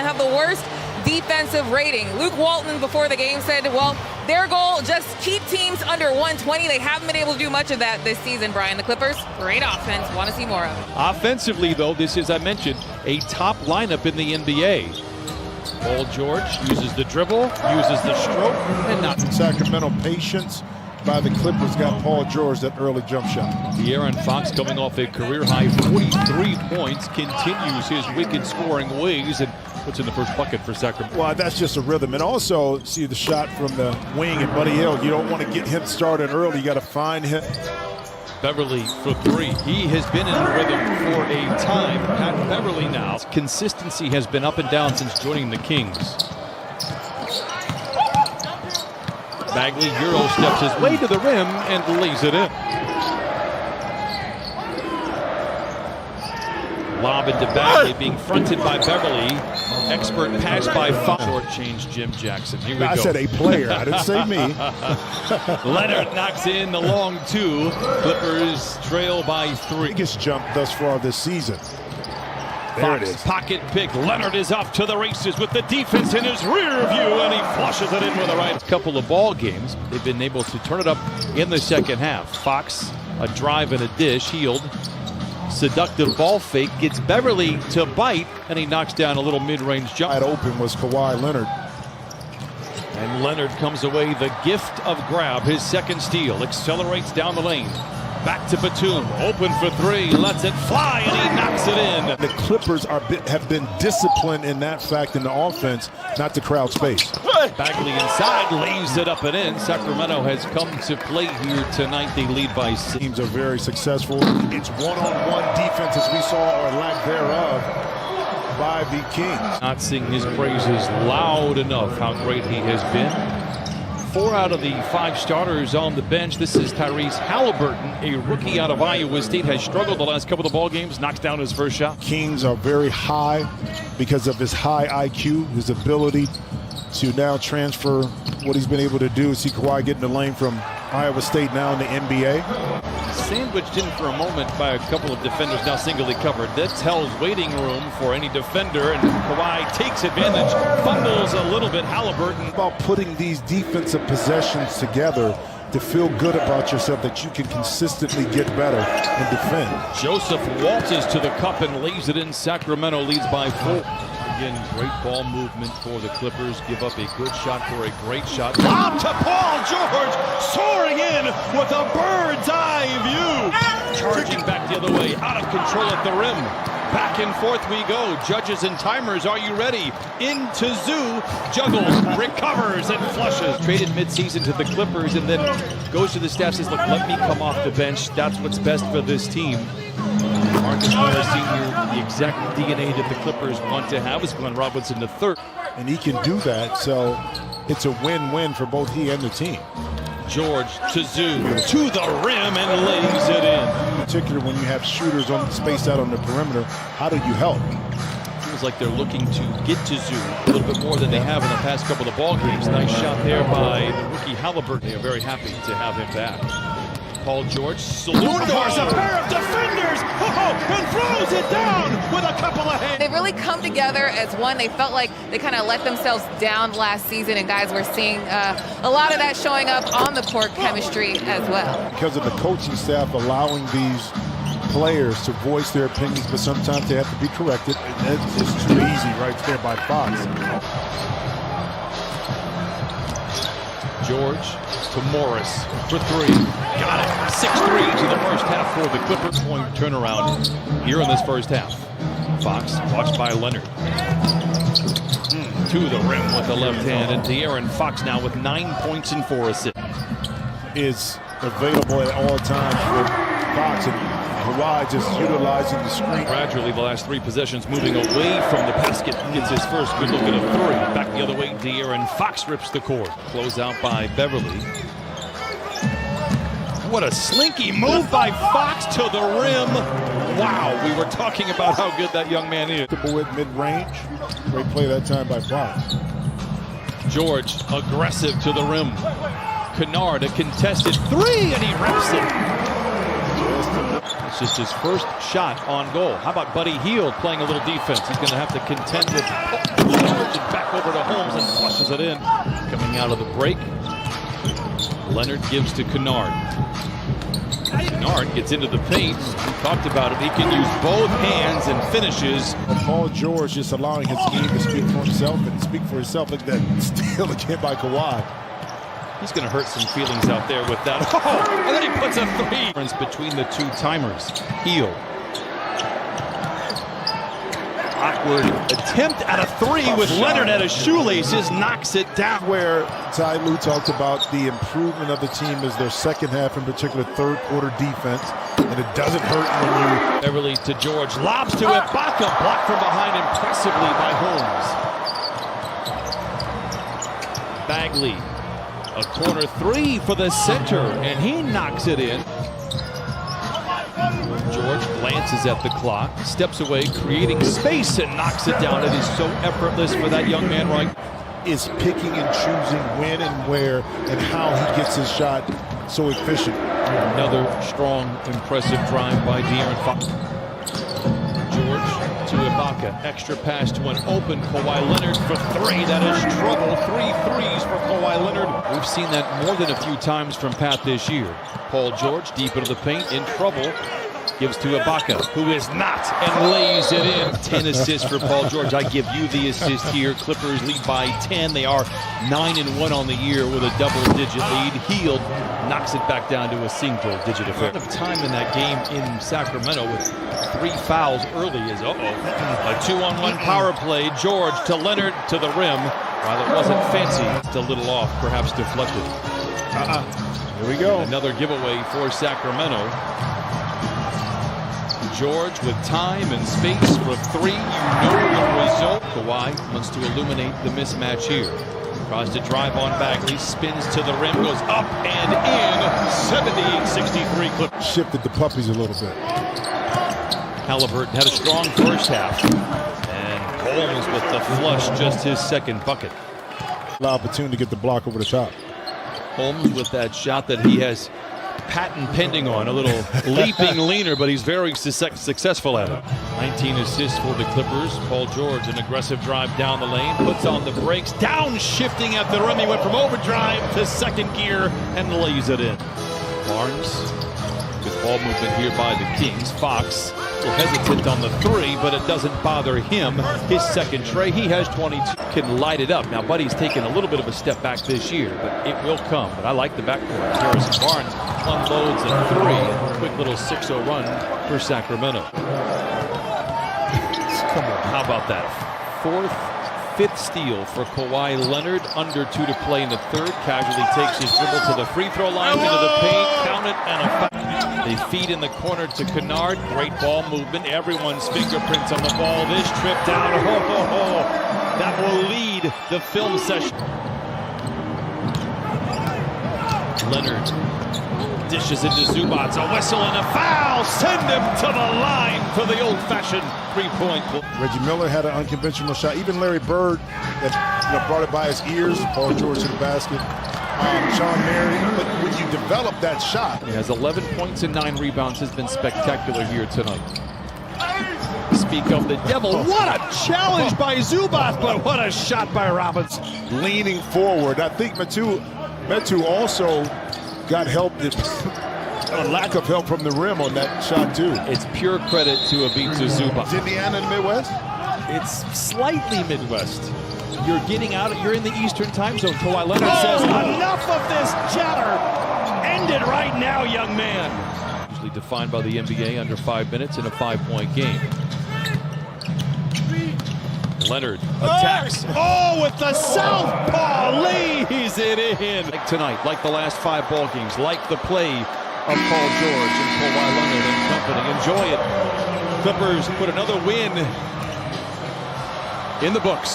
have the worst defensive rating. Luke Walton before the game said, well, their goal, just keep teams under 120. They haven't been able to do much of that this season, Brian. The Clippers, great offense. Want to see more of it. Offensively, though, this is, I mentioned, a top lineup in the NBA. Paul George uses the dribble, uses the stroke, and not. Sacramento patience by the Clippers got Paul George that early jump shot. De'Aaron Fox, coming off a career-high 43 points, continues his wicked scoring ways and puts in the first bucket for Sacramento. Well, that's just a rhythm. And also, see the shot from the wing and Buddy Hield. You don't want to get him started early. You got to find him. Beverly for three. He has been in rhythm for a time. Pat Beverly now. Consistency has been up and down since joining the Kings. Bagley Euro steps his way to the rim and lays it in. Lob into Bagley, being fronted by Beverly. Expert pass by Fox. Short change Jim Jackson. Here we go. I said a player. I didn't say me. Leonard knocks in the long two. Clippers trail by three. Biggest jump thus far this season. There Fox, it is. pocket pick. Leonard is off to the races with the defense in his rear view, and he flushes it in with the right. Couple of ball games, they've been able to turn it up in the second half. Fox, a drive and a dish. Hield, seductive ball fake, gets Beverly to bite, and he knocks down a little mid-range jump. Wide open was Kawhi Leonard. And Leonard comes away the gift of grab, his second steal, accelerates down the lane. Back to Batum, open for three, lets it fly, and he knocks it in. The Clippers have been disciplined in that fact in the offense, not to crowd space. Bagley inside, lays it up and in. Sacramento has come to play here tonight. They lead by 6. Teams are very successful. It's one-on-one defense, as we saw, or lack thereof, by the Kings. Not sing his praises loud enough how great he has been. 4 out of the 5 starters on the bench. This is Tyrese Halliburton, a rookie out of Iowa State, has struggled the last couple of ball games, knocks down his first shot. Kings are very high because of his high IQ, his ability to now transfer what he's been able to do. See Kawhi get in the lane from Iowa State, now in the NBA. Sandwiched in for a moment by a couple of defenders, now singly covered. That's hell's waiting room for any defender, and Kawhi takes advantage, fumbles a little bit. Halliburton. About putting these defensive possessions together to feel good about yourself, that you can consistently get better and defend. Joseph waltzes to the cup and lays it in. Sacramento leads by 4. Again, great ball movement for the Clippers. Give up a good shot for a great shot. Lob to Paul George, soaring in with a bird's eye view. Charging back the other way, out of control at the rim. Back and forth we go. Judges and timers, are you ready? Into Zoo, juggles, recovers, and flushes. Traded midseason to the Clippers and then goes to the staff, says, look, let me come off the bench. That's what's best for this team. Marcus Morris Sr., the exact DNA that the Clippers want to have, is Glenn Robinson III. And he can do that, so it's a win-win for both he and the team. George to Zoo, to the rim, and lays it in. In particular, when you have shooters on spaced out on the perimeter, how do you help? Feels like they're looking to get to Zoo a little bit more than they have in the past couple of ball games. Nice shot there by the rookie Halliburton. They are very happy to have him back. Paul George, saloon doors, a pair of defenders, and throws it down with a couple of hands. They've really come together as one. They felt like they kind of let themselves down last season, and guys, we're seeing a lot of that showing up on the court chemistry as well. Because of the coaching staff allowing these players to voice their opinions, but sometimes they have to be corrected. And it's just too easy right there by Fox. George to Morris for 3. Got it. 6-3 to the first half for the Clippers. Point turnaround here in this first half. Fox watched by Leonard. To the rim with the left hand. And De'Aaron Fox now with 9 points and 4 assists. Is available at all times for Fox, and Kawhi just utilizing the screen. Gradually, the last 3 possessions moving away from the basket. Gets his first good look at a 3. Back the other way, De'Aaron Fox rips the court. Close out by Beverly. What a slinky move by Fox to the rim. Wow, we were talking about how good that young man is. At mid-range. Great play that time by Fox. George aggressive to the rim. Kennard, a contested 3, and he rips it. just his first shot on goal. How about Buddy Hield playing a little defense? He's going to have to contend with George, and back over to Holmes and flushes it in. Coming out of the break, Leonard gives to Kennard. Kennard gets into the paint. We talked about it. He can use both hands and finishes. Paul George just allowing his game to speak for himself and speak for himself. Like that steal again by Kawhi. He's going to hurt some feelings out there with that. Oh, and then he puts a three. Difference between the two timers. Hield. Awkward attempt at a three with Leonard at his shoelaces, knocks it down. Where Ty Lue talked about the improvement of the team is their second half, in particular third quarter defense, and it doesn't hurt when you... Beverly to George, lobs to Ibaka, blocked from behind impressively by Holmes. Bagley, a corner three for the center, and he knocks it in. George glances at the clock, steps away, creating space, and knocks it down. It is so effortless for that young man, right? Is picking and choosing when and where and how he gets his shot so efficient. Another strong, impressive drive by De'Aaron Fox. George to Ibaka. Extra pass to an open Kawhi Leonard for three. That is trouble. 3 threes for Kawhi Leonard. We've seen that more than a few times from Pat this year. Paul George deep into the paint, in trouble. Gives to Ibaka, who is not, and lays it in. 10 assists for Paul George. I give you the assist here. Clippers lead by 10. They are 9-1 on the year with a double-digit lead. Hield knocks it back down to a single-digit affair. A lot of time in that game in Sacramento with 3 fouls early is, a 2-on-1 power play. George to Leonard to the rim. While it wasn't fancy, it's a little off, perhaps deflected. Here we go. Another giveaway for Sacramento. George with time and space for three. You know the result. Kawhi wants to illuminate the mismatch here. Tries to drive on Bagley, spins to the rim, goes up and in. 70-63 Clippers. Shifted the puppies a little bit. Halliburton had a strong first half. And Holmes with the flush, just his second bucket. Opportunity to get the block over the top. Holmes with that shot that he has patent pending on, a little leaping leaner, but he's very successful at it. 19 assists for the Clippers. Paul George, an aggressive drive down the lane, puts on the brakes, downshifting at the rim. He went from overdrive to second gear and lays it in. Barnes, good ball movement here by the Kings. Fox, a little hesitant on the three, but it doesn't bother him. His second tray, he has 22. Can light it up. Now, Buddy's taken a little bit of a step back this year, but it will come. But I like the backcourt. Harrison Barnes unloads a three. Quick little 6-0 run for Sacramento. Come on. How about that? Fifth steal for Kawhi Leonard. Under 2 to play in the third. Casually takes his dribble to the free throw line, into the paint. Count it, and a foul. They feed in the corner to Kennard. Great ball movement. Everyone's fingerprints on the ball. This trip down. That will lead the film session. Leonard dishes into Zubac. A whistle and a foul. Send him to the line for the old-fashioned three-point. Reggie Miller had an unconventional shot. Even Larry Bird that brought it by his ears. Paul George to the basket. Sean Mary. But when you develop that shot. He has 11 points and 9 rebounds. Has been spectacular here tonight. Speak of the devil. What a challenge by Zubac, but what a shot by Robinson. Leaning forward. I think Metu also got help, a lack of help from the rim on that shot too. It's pure credit to Ivica Zubac. Is Indiana in the Midwest? It's slightly Midwest. You're getting out, you're in the Eastern time zone. Kawhi Leonard says, enough of this chatter. End it right now, young man. Usually defined by the NBA under 5 minutes in a 5-point game. Leonard attacks. With the southpaw, lays it in. Like tonight, like the last 5 ball games, like the play of Paul George and Kawhi Leonard and company. Enjoy it. Clippers put another win in the books.